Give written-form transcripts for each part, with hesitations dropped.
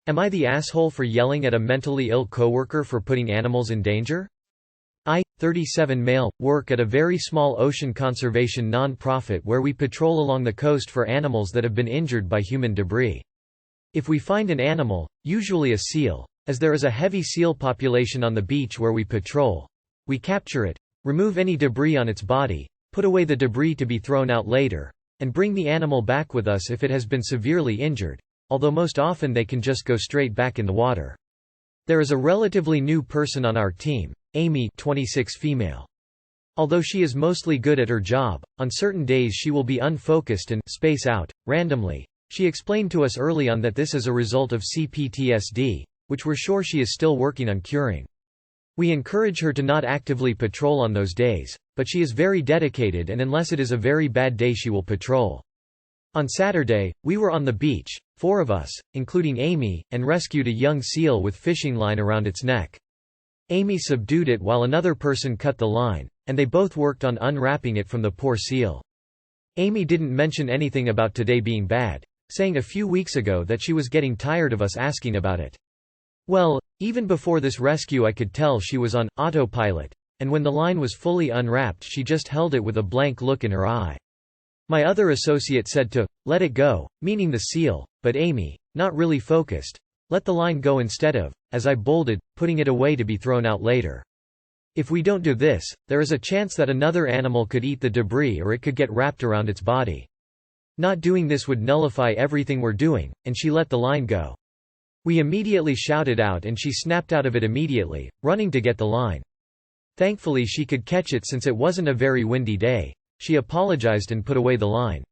Am I the asshole for yelling at a mentally ill coworker for putting animals in danger? I, 37 male, work at a very small ocean conservation non-profit where we patrol along the coast for animals that have been injured by human debris. If we find an animal, usually a seal, as there is a heavy seal population on the beach where we patrol, we capture it, remove any debris on its body, put away the debris to be thrown out later, and bring the animal back with us if it has been severely injured, although most often they can just go straight back in the water. There is a relatively new person on our team, Amy, 26 female. Although she is mostly good at her job, on certain days she will be unfocused and space out randomly. She explained to us early on that this is a result of CPTSD, which we're sure she is still working on curing. We encourage her to not actively patrol on those days, but she is very dedicated, and unless it is a very bad day she will patrol. On Saturday, we were on the beach, 4 of us, including Amy, and rescued a young seal with fishing line around its neck. Amy subdued it while another person cut the line, and they both worked on unwrapping it from the poor seal. Amy didn't mention anything about today being bad, saying a few weeks ago that she was getting tired of us asking about it. Well, even before this rescue I could tell she was on autopilot, and when the line was fully unwrapped she just held it with a blank look in her eye. My other associate said to let it go, meaning the seal, but Amy, not really focused, let the line go instead of, as I bolded, putting it away to be thrown out later. If we don't do this, there is a chance that another animal could eat the debris or it could get wrapped around its body. Not doing this would nullify everything we're doing, and she let the line go. We immediately shouted out and she snapped out of it immediately, running to get the line. Thankfully she could catch it since it wasn't a very windy day. She apologized and put away the line.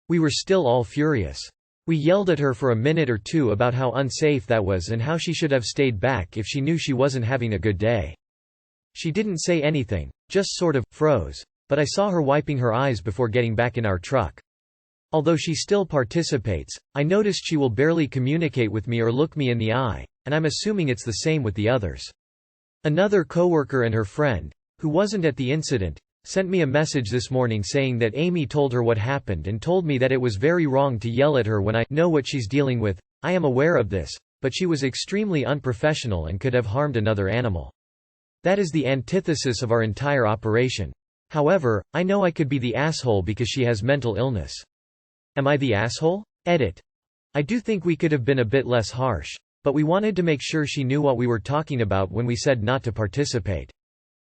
We were still all furious. We yelled at her for a minute or two about how unsafe that was and how she should have stayed back if she knew she wasn't having a good day. She didn't say anything, just sort of froze, but I saw her wiping her eyes before getting back in our truck. Although she still participates, I noticed she will barely communicate with me or look me in the eye, and I'm assuming it's the same with the others. Another coworker and her friend, who wasn't at the incident, sent me a message this morning saying that Amy told her what happened and told me that it was very wrong to yell at her when I know what she's dealing with. I am aware of this, but she was extremely unprofessional and could have harmed another animal. That is the antithesis of our entire operation. However, I know I could be the asshole because she has mental illness. Am I the asshole? Edit. I do think we could have been a bit less harsh, but we wanted to make sure she knew what we were talking about when we said not to participate.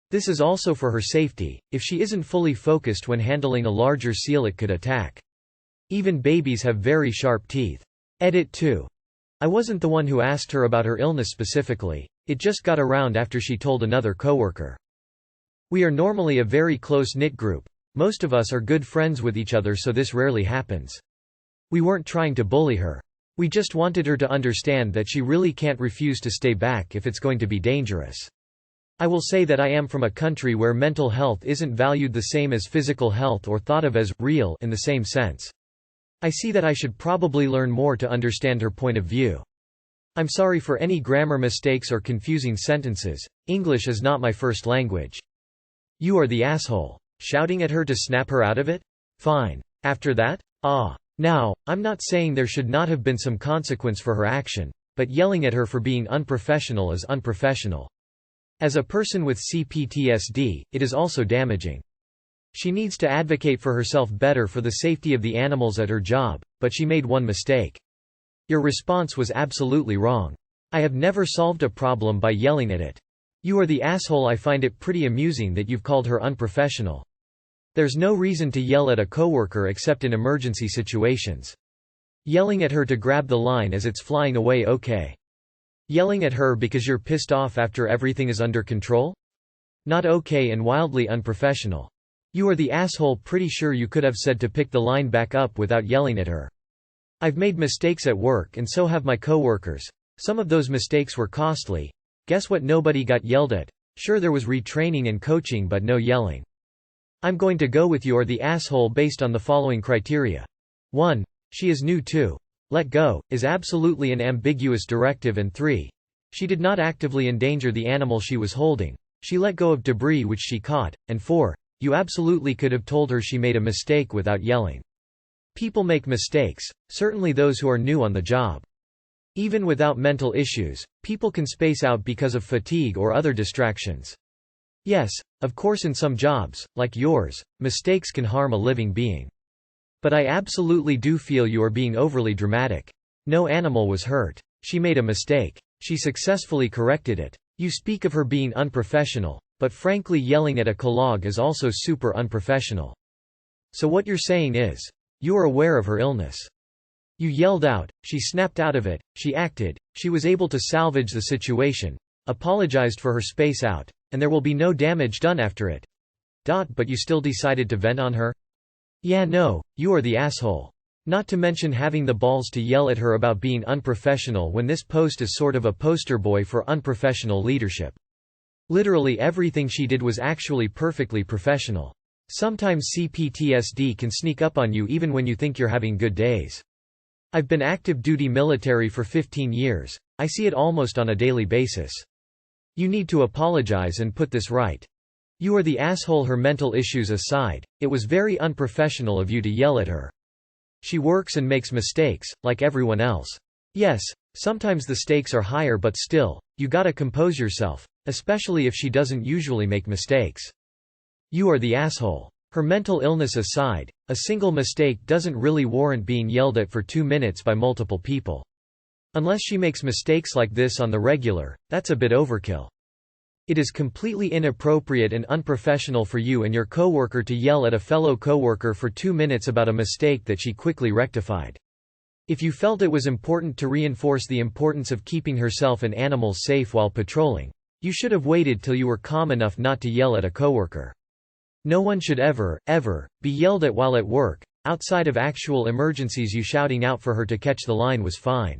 This is also for her safety. If she isn't fully focused when handling a larger seal it could attack. Even babies have very sharp teeth. Edit 2. I wasn't the one who asked her about her illness specifically, it just got around after she told another coworker. We are normally a very close-knit group. Most of us are good friends with each other, so this rarely happens. We weren't trying to bully her. We just wanted her to understand that she really can't refuse to stay back if it's going to be dangerous. I will say that I am from a country where mental health isn't valued the same as physical health or thought of as real in the same sense. I see that I should probably learn more to understand her point of view. I'm sorry for any grammar mistakes or confusing sentences. English is not my first language. You are the asshole. Shouting at her to snap her out of it? Fine. After that? Now, I'm not saying there should not have been some consequence for her action, but yelling at her for being unprofessional is unprofessional. As a person with CPTSD, it is also damaging. She needs to advocate for herself better for the safety of the animals at her job, but she made one mistake. Your response was absolutely wrong. I have never solved a problem by yelling at it. You are the asshole. I find it pretty amusing that you've called her unprofessional. There's no reason to yell at a coworker except in emergency situations. Yelling at her to grab the line as it's flying away, okay. Yelling at her because you're pissed off after everything is under control? Not okay and wildly unprofessional. You are the asshole. Pretty sure you could have said to pick the line back up without yelling at her. I've made mistakes at work and so have my coworkers. Some of those mistakes were costly. Guess what? Nobody got yelled at. Sure, there was retraining and coaching, but no yelling. I'm going to go with you are the asshole based on the following criteria. 1. She is new. 2. Let go is absolutely an ambiguous directive, and 3. She did not actively endanger the animal she was holding. She let go of debris which she caught, and 4. You absolutely could have told her she made a mistake without yelling. People make mistakes, certainly those who are new on the job. Even without mental issues, people can space out because of fatigue or other distractions. Yes, of course in some jobs, like yours, mistakes can harm a living being. But I absolutely do feel you are being overly dramatic. No animal was hurt. She made a mistake. She successfully corrected it. You speak of her being unprofessional, but frankly yelling at a colleague is also super unprofessional. So what you're saying is, you are aware of her illness. You yelled out, she snapped out of it, she acted, she was able to salvage the situation, apologized for her space out, and there will be no damage done after it. But you still decided to vent on her? Yeah, no, you are the asshole. Not to mention having the balls to yell at her about being unprofessional when this post is sort of a poster boy for unprofessional leadership. Literally everything she did was actually perfectly professional. Sometimes CPTSD can sneak up on you even when you think you're having good days. I've been active duty military for 15 years. I see it almost on a daily basis. You need to apologize and put this right. You are the asshole. Her mental issues aside, it was very unprofessional of you to yell at her. She works and makes mistakes, like everyone else. Yes, sometimes the stakes are higher, but still, you gotta compose yourself, especially if she doesn't usually make mistakes. You are the asshole. Her mental illness aside, a single mistake doesn't really warrant being yelled at for 2 minutes by multiple people. Unless she makes mistakes like this on the regular, that's a bit overkill. It is completely inappropriate and unprofessional for you and your coworker to yell at a fellow coworker for 2 minutes about a mistake that she quickly rectified. If you felt it was important to reinforce the importance of keeping herself and animals safe while patrolling, you should have waited till you were calm enough not to yell at a coworker. No one should ever be yelled at while at work. Outside of actual emergencies, you shouting out for her to catch the line was fine.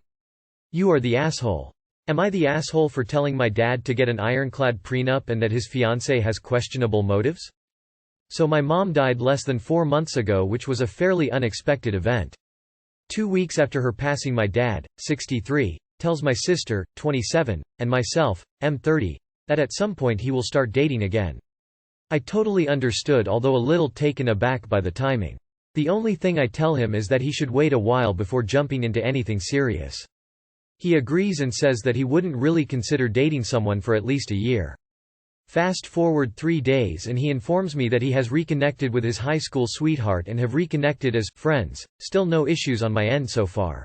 You are the asshole. Am I the asshole for telling my dad to get an ironclad prenup and that his fiancée has questionable motives? So my mom died less than 4 months ago, which was a fairly unexpected event. 2 weeks after her passing, my dad, 63, tells my sister, 27, and myself, I'm 30, that at some point he will start dating again. I totally understood, although a little taken aback by the timing. The only thing I tell him is that he should wait a while before jumping into anything serious. He agrees and says that he wouldn't really consider dating someone for at least a year. Fast forward 3 days and he informs me that he has reconnected with his high school sweetheart and have reconnected as friends. Still no issues on my end so far.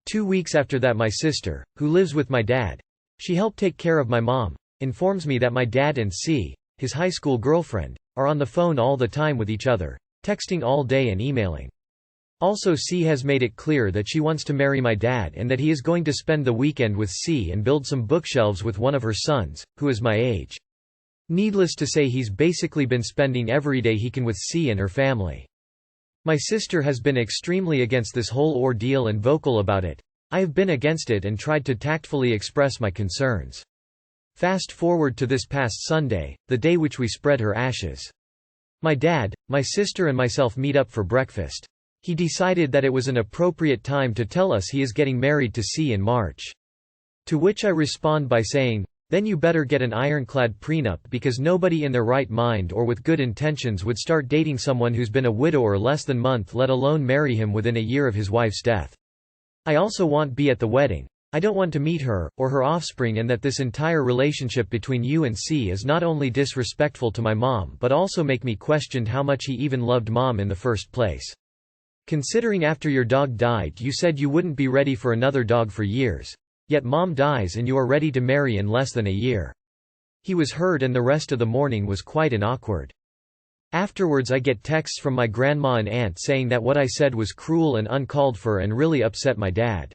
2 weeks after that, my sister, who lives with my dad, she helped take care of my mom, informs me that my dad and C, his high school girlfriend, are on the phone all the time with each other, texting all day and emailing. Also, C has made it clear that she wants to marry my dad and that he is going to spend the weekend with C and build some bookshelves with one of her sons, who is my age. Needless to say, he's basically been spending every day he can with C and her family. My sister has been extremely against this whole ordeal and vocal about it. I have been against it and tried to tactfully express my concerns. Fast forward to this past Sunday, the day which we spread her ashes. My dad, my sister and myself meet up for breakfast. He decided that it was an appropriate time to tell us he is getting married to C in March. To which I respond by saying, then you better get an ironclad prenup, because nobody in their right mind or with good intentions would start dating someone who's been a widower less than a month, let alone marry him within a year of his wife's death. I also won't be at the wedding. I don't want to meet her, or her offspring, and that this entire relationship between you and C is not only disrespectful to my mom but also make me question how much he even loved mom in the first place. Considering after your dog died you said you wouldn't be ready for another dog for years. Yet mom dies and you are ready to marry in less than a year. He was hurt and the rest of the morning was quite awkward. Afterwards I get texts from my grandma and aunt saying that what I said was cruel and uncalled for and really upset my dad.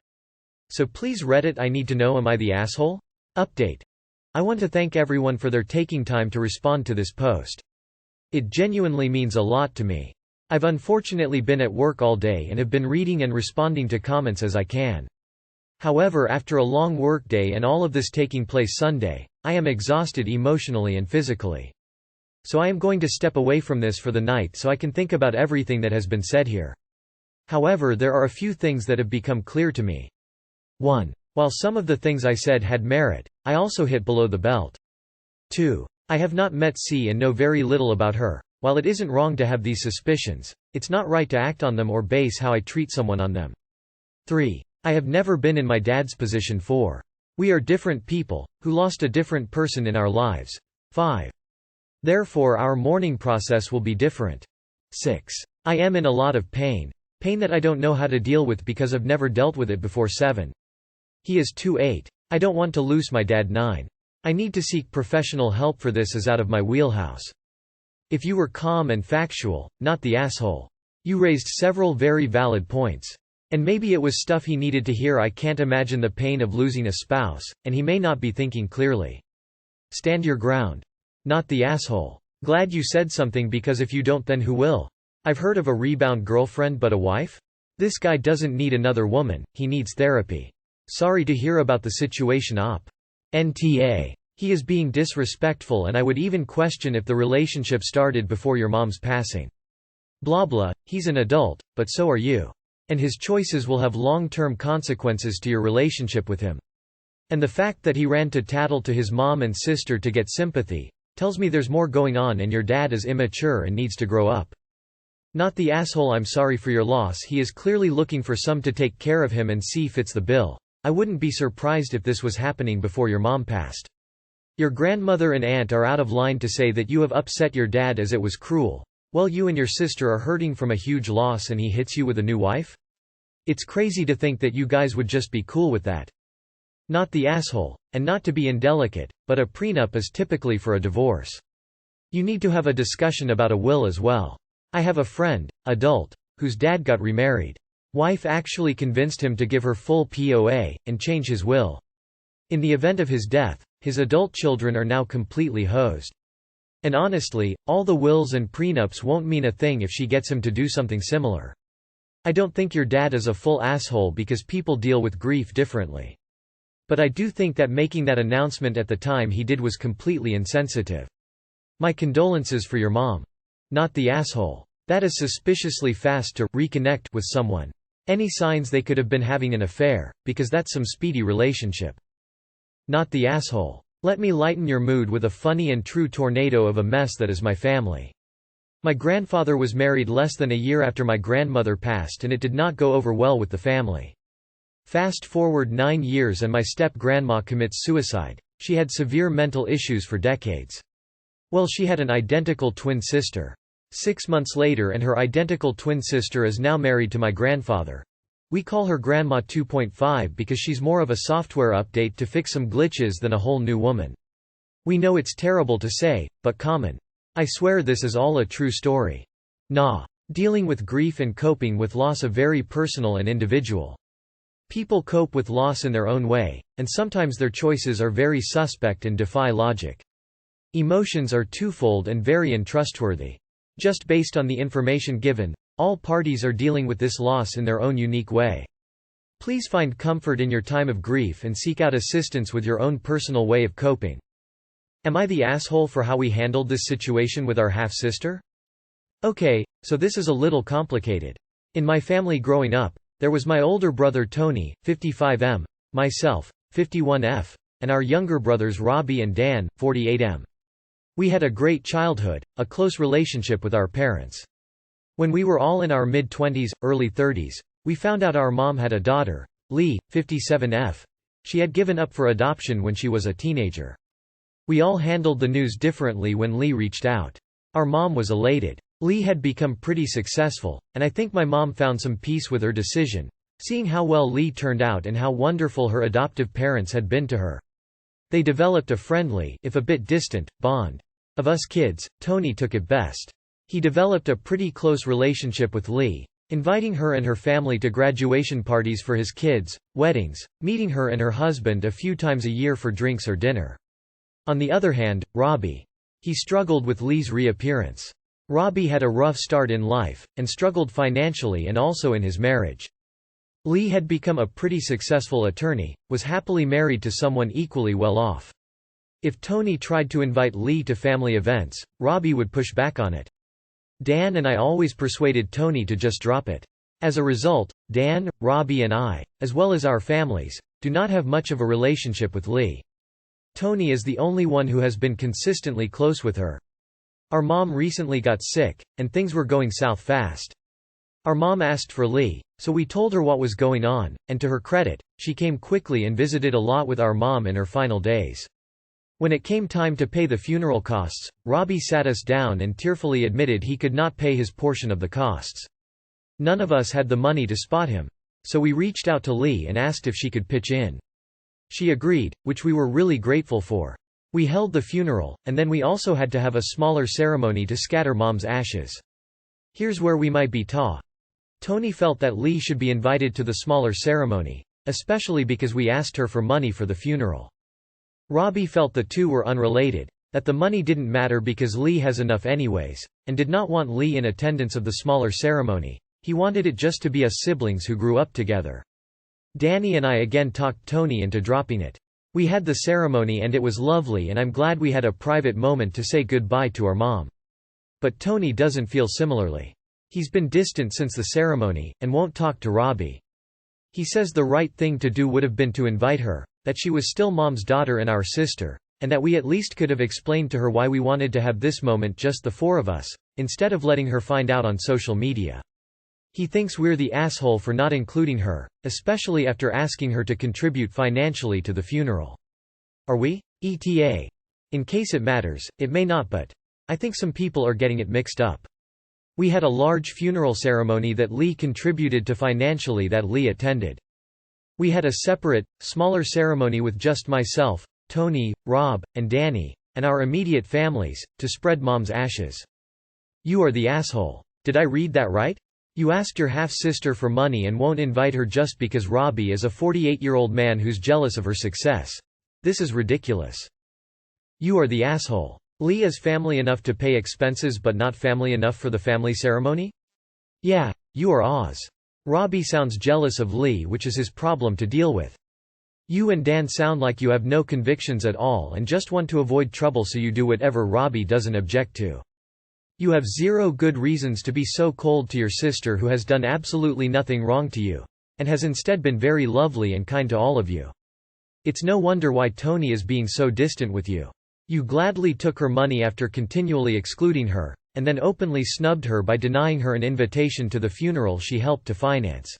So please Reddit, I need to know, am I the asshole? Update. I want to thank everyone for their taking time to respond to this post. It genuinely means a lot to me. I've unfortunately been at work all day and have been reading and responding to comments as I can. However, after a long workday and all of this taking place Sunday, I am exhausted emotionally and physically. So I am going to step away from this for the night so I can think about everything that has been said here. However, there are a few things that have become clear to me. 1. While some of the things I said had merit, I also hit below the belt. 2. I have not met C and know very little about her. While it isn't wrong to have these suspicions, it's not right to act on them or base how I treat someone on them. 3. I have never been in my dad's position. 4. We are different people, who lost a different person in our lives. 5. Therefore our mourning process will be different. 6. I am in a lot of pain. Pain that I don't know how to deal with because I've never dealt with it before. 7. He is 2. 8. I don't want to lose my dad. 9. I need to seek professional help for this is out of my wheelhouse. If you were calm and factual, not the asshole. You raised several very valid points. And maybe it was stuff he needed to hear. I can't imagine the pain of losing a spouse, and he may not be thinking clearly. Stand your ground. Not the asshole. Glad you said something because if you don't then who will? I've heard of a rebound girlfriend but a wife? This guy doesn't need another woman, he needs therapy. Sorry to hear about the situation. Op. NTA. He is being disrespectful and I would even question if the relationship started before your mom's passing. Blah blah, he's an adult, but so are you. And his choices will have long-term consequences to your relationship with him. And the fact that he ran to tattle to his mom and sister to get sympathy tells me there's more going on and your dad is immature and needs to grow up. Not the asshole. I'm sorry for your loss. He is clearly looking for some to take care of him and see fits the bill. I wouldn't be surprised if this was happening before your mom passed. Your grandmother and aunt are out of line to say that you have upset your dad as it was cruel. Well, you and your sister are hurting from a huge loss and he hits you with a new wife? It's crazy to think that you guys would just be cool with that. Not the asshole. And not to be indelicate, but a prenup is typically for a divorce. You need to have a discussion about a will as well. I have a friend, adult, whose dad got remarried. Wife actually convinced him to give her full POA, and change his will. In the event of his death, his adult children are now completely hosed. And honestly, all the wills and prenups won't mean a thing if she gets him to do something similar. I don't think your dad is a full asshole because people deal with grief differently. But I do think that making that announcement at the time he did was completely insensitive. My condolences for your mom. Not the asshole. That is suspiciously fast to reconnect with someone. Any signs they could have been having an affair, because that's some speedy relationship. Not the asshole. Let me lighten your mood with a funny and true tornado of a mess that is my family. My grandfather was married less than a year after my grandmother passed and it did not go over well with the family. Fast forward 9 years and my step-grandma commits suicide. She had severe mental issues for decades. Well, she had an identical twin sister. 6 months later and her identical twin sister is now married to my grandfather. We call her Grandma 2.5 because she's more of a software update to fix some glitches than a whole new woman. We know it's terrible to say, but common. I swear this is all a true story. Nah. Dealing with grief and coping with loss are very personal and individual. People cope with loss in their own way, and sometimes their choices are very suspect and defy logic. Emotions are twofold and very untrustworthy. Just based on the information given, all parties are dealing with this loss in their own unique way. Please find comfort in your time of grief and seek out assistance with your own personal way of coping. Am I the asshole for how we handled this situation with our half-sister? Okay, so this is a little complicated. In my family growing up, there was my older brother Tony, 55M, myself, 51F, and our younger brothers Robbie and Dan, 48M. We had a great childhood, a close relationship with our parents. When we were all in our mid-20s, early 30s, we found out our mom had a daughter, Lee, 57F. She had given up for adoption when she was a teenager. We all handled the news differently when Lee reached out. Our mom was elated. Lee had become pretty successful, and I think my mom found some peace with her decision, seeing how well Lee turned out and how wonderful her adoptive parents had been to her. They developed a friendly, if a bit distant, bond. Of us kids, Tony took it best. He developed a pretty close relationship with Lee, inviting her and her family to graduation parties for his kids, weddings, meeting her and her husband a few times a year for drinks or dinner. On the other hand, Robbie. He struggled with Lee's reappearance. Robbie had a rough start in life, and struggled financially and also in his marriage. Lee had become a pretty successful attorney, was happily married to someone equally well off. If Tony tried to invite Lee to family events, Robbie would push back on it. Dan and I always persuaded Tony to just drop it. As a result, Dan, Robbie and I, as well as our families, do not have much of a relationship with Lee. Tony is the only one who has been consistently close with her. Our mom recently got sick, and things were going south fast. Our mom asked for Lee, So we told her what was going on, and to her credit, she came quickly and visited a lot with our mom in her final days. When it came time to pay the funeral costs, Robbie sat us down and tearfully admitted he could not pay his portion of the costs. None of us had the money to spot him. So we reached out to Lee and asked if she could pitch in. She agreed, which we were really grateful for. We held the funeral, and then we also had to have a smaller ceremony to scatter Mom's ashes. Here's where we might be Tony felt that Lee should be invited to the smaller ceremony, especially because we asked her for money for the funeral. Robbie felt the two were unrelated, that the money didn't matter because Lee has enough anyways, and did not want Lee in attendance of the smaller ceremony. He wanted it just to be us siblings who grew up together. Danny and I again talked Tony into dropping it. We had the ceremony and it was lovely, and I'm glad we had a private moment to say goodbye to our mom. But Tony doesn't feel similarly. He's been distant since the ceremony, and won't talk to Robbie. He says the right thing to do would have been to invite her, that she was still Mom's daughter and our sister, and that we at least could have explained to her why we wanted to have this moment just the four of us, instead of letting her find out on social media. He thinks we're the asshole for not including her, especially after asking her to contribute financially to the funeral. Are we? ETA. In case it matters, it may not, but I think some people are getting it mixed up. We had a large funeral ceremony that Lee contributed to financially that Lee attended. We had a separate, smaller ceremony with just myself, Tony, Rob, and Danny, and our immediate families, to spread Mom's ashes. You are the asshole. Did I read that right? You asked your half-sister for money and won't invite her just because Robbie is a 48-year-old man who's jealous of her success. This is ridiculous. You are the asshole. Lee is family enough to pay expenses but not family enough for the family ceremony? Yeah, you are Oz. Robbie sounds jealous of Lee, which is his problem to deal with. You and Dan sound like you have no convictions at all and just want to avoid trouble, so you do whatever Robbie doesn't object to. You have zero good reasons to be so cold to your sister who has done absolutely nothing wrong to you, and has instead been very lovely and kind to all of you. It's no wonder why Tony is being so distant with you. You gladly took her money after continually excluding her, and then openly snubbed her by denying her an invitation to the funeral she helped to finance.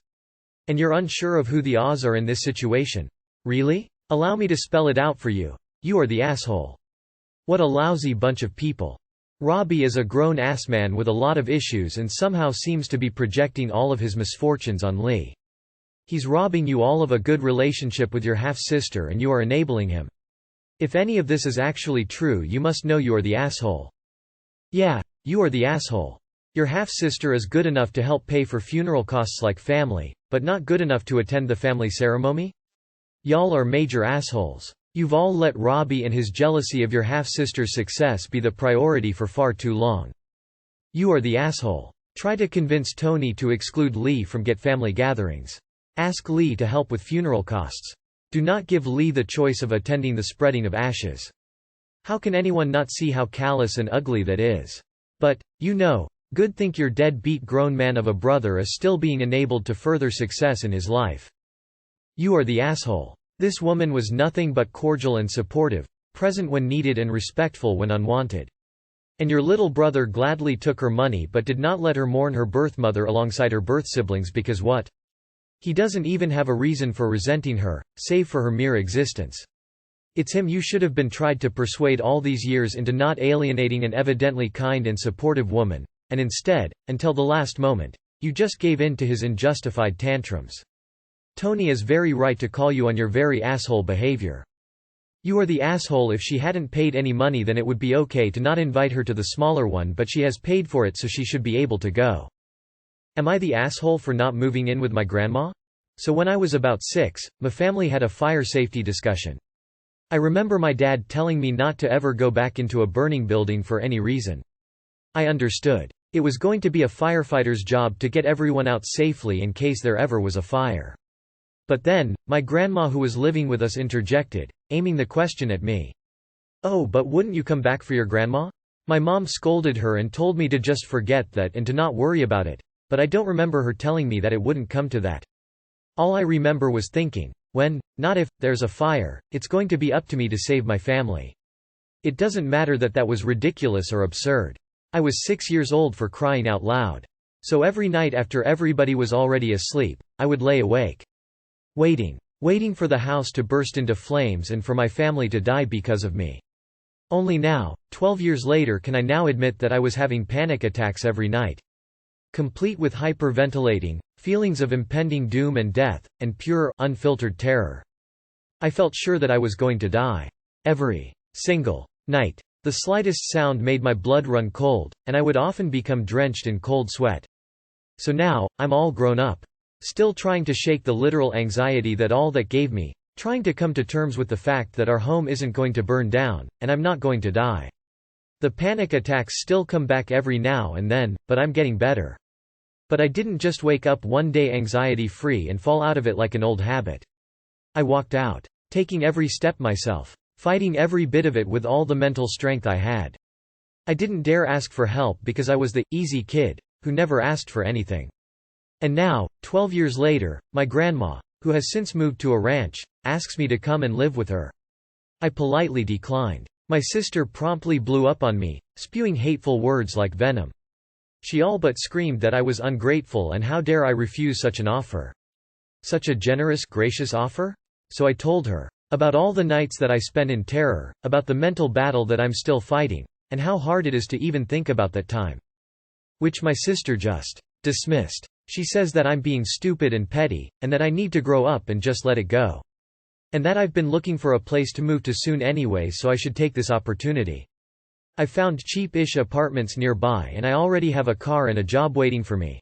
And you're unsure of who the Oz are in this situation? Really? Allow me to spell it out for you. You are the asshole. What a lousy bunch of people. Robbie is a grown-ass man with a lot of issues and somehow seems to be projecting all of his misfortunes on Lee. He's robbing you all of a good relationship with your half-sister, and you are enabling him. If any of this is actually true, you must know you are the asshole. Yeah, you are the asshole. Your half-sister is good enough to help pay for funeral costs like family, but not good enough to attend the family ceremony? Y'all are major assholes. You've all let Robbie and his jealousy of your half-sister's success be the priority for far too long. You are the asshole. Try to convince Tony to exclude Lee from family gatherings. Ask Lee to help with funeral costs. Do not give Lee the choice of attending the spreading of ashes. How can anyone not see how callous and ugly that is? But, good think your dead-beat grown man of a brother is still being enabled to further success in his life. You are the asshole. This woman was nothing but cordial and supportive, present when needed and respectful when unwanted. And your little brother gladly took her money but did not let her mourn her birth mother alongside her birth siblings because what? He doesn't even have a reason for resenting her, save for her mere existence. It's him you should have been tried to persuade all these years into not alienating an evidently kind and supportive woman, and instead, until the last moment, you just gave in to his unjustified tantrums. Tony is very right to call you on your very asshole behavior. You are the asshole. If she hadn't paid any money, then it would be okay to not invite her to the smaller one, but she has paid for it, so she should be able to go. Am I the asshole for not moving in with my grandma? So when I was about 6, my family had a fire safety discussion. I remember my dad telling me not to ever go back into a burning building for any reason. I understood. It was going to be a firefighter's job to get everyone out safely in case there ever was a fire. But then, my grandma who was living with us interjected, aiming the question at me. Oh, but wouldn't you come back for your grandma? My mom scolded her and told me to just forget that and to not worry about it, but I don't remember her telling me that it wouldn't come to that. All I remember was thinking, when, not if, there's a fire, it's going to be up to me to save my family. It doesn't matter that that was ridiculous or absurd. I was 6 years old, for crying out loud. So every night after everybody was already asleep, I would lay awake. Waiting for the house to burst into flames and for my family to die because of me. Only now, 12 years later, can I now admit that I was having panic attacks every night. Complete with hyperventilating, feelings of impending doom and death, and pure, unfiltered terror. I felt sure that I was going to die. Every single night. The slightest sound made my blood run cold, and I would often become drenched in cold sweat. So now, I'm all grown up. Still trying to shake the literal anxiety that all that gave me, trying to come to terms with the fact that our home isn't going to burn down, and I'm not going to die. The panic attacks still come back every now and then, but I'm getting better. But I didn't just wake up one day anxiety-free and fall out of it like an old habit. I walked out, taking every step myself, fighting every bit of it with all the mental strength I had. I didn't dare ask for help because I was the easy kid who never asked for anything. And now, 12 years later, my grandma, who has since moved to a ranch, asks me to come and live with her. I politely declined. My sister promptly blew up on me, spewing hateful words like venom. She all but screamed that I was ungrateful and how dare I refuse such an offer. Such a generous, gracious offer? So I told her about all the nights that I spent in terror, about the mental battle that I'm still fighting, and how hard it is to even think about that time. Which my sister just dismissed. She says that I'm being stupid and petty, and that I need to grow up and just let it go. And that I've been looking for a place to move to soon anyway, so I should take this opportunity. I've found cheap-ish apartments nearby and I already have a car and a job waiting for me.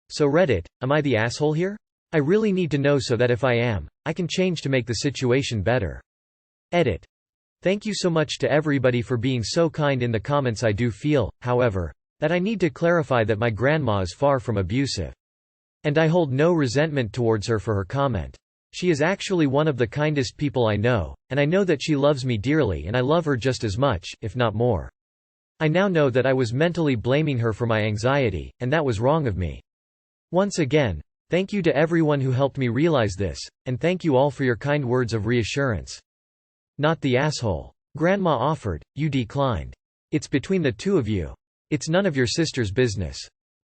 So Reddit, am I the asshole here? I really need to know so that if I am, I can change to make the situation better. Edit. Thank you so much to everybody for being so kind in the comments. I do feel, however, that I need to clarify that my grandma is far from abusive. And I hold no resentment towards her for her comment. She is actually one of the kindest people I know, and I know that she loves me dearly and I love her just as much, if not more. I now know that I was mentally blaming her for my anxiety, and that was wrong of me. Once again, thank you to everyone who helped me realize this, and thank you all for your kind words of reassurance. Not the asshole. Grandma offered, you declined. It's between the two of you. It's none of your sister's business.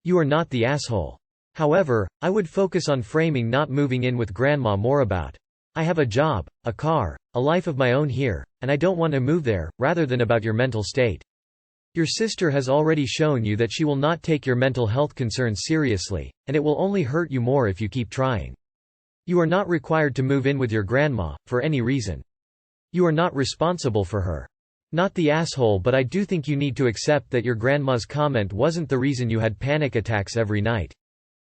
You are not the asshole. However, I would focus on framing not moving in with grandma more about, I have a job, a car, a life of my own here, and I don't want to move there, rather than about your mental state. Your sister has already shown you that she will not take your mental health concerns seriously, and it will only hurt you more if you keep trying. You are not required to move in with your grandma, for any reason. You are not responsible for her. Not the asshole, but I do think you need to accept that your grandma's comment wasn't the reason you had panic attacks every night.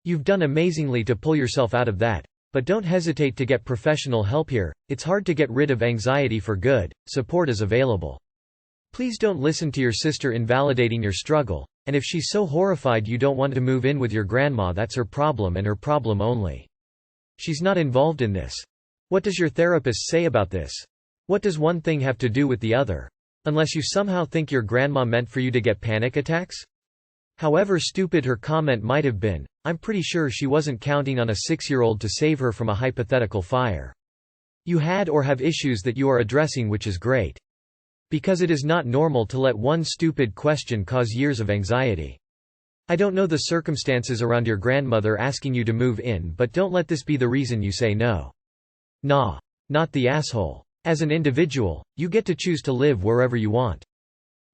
You've done amazingly to pull yourself out of that, but don't hesitate to get professional help here. It's hard to get rid of anxiety for good, support is available. Please don't listen to your sister invalidating your struggle, and if she's so horrified you don't want to move in with your grandma, that's her problem and her problem only. She's not involved in this. What does your therapist say about this? What does one thing have to do with the other? Unless you somehow think your grandma meant for you to get panic attacks? However stupid her comment might have been, I'm pretty sure she wasn't counting on a 6-year-old to save her from a hypothetical fire. You had or have issues that you are addressing, which is great. Because it is not normal to let one stupid question cause years of anxiety. I don't know the circumstances around your grandmother asking you to move in, but don't let this be the reason you say no. Nah. Not the asshole. As an individual, you get to choose to live wherever you want.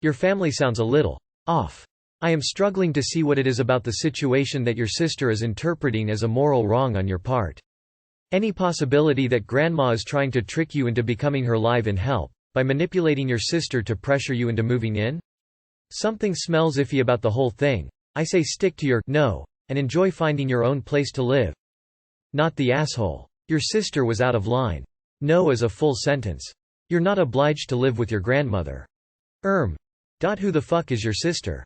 Your family sounds a little off. I am struggling to see what it is about the situation that your sister is interpreting as a moral wrong on your part. Any possibility that grandma is trying to trick you into becoming her live-in help, by manipulating your sister to pressure you into moving in? Something smells iffy about the whole thing. I say stick to your no, and enjoy finding your own place to live. Not the asshole. Your sister was out of line. No is a full sentence. You're not obliged to live with your grandmother. Who the fuck is your sister?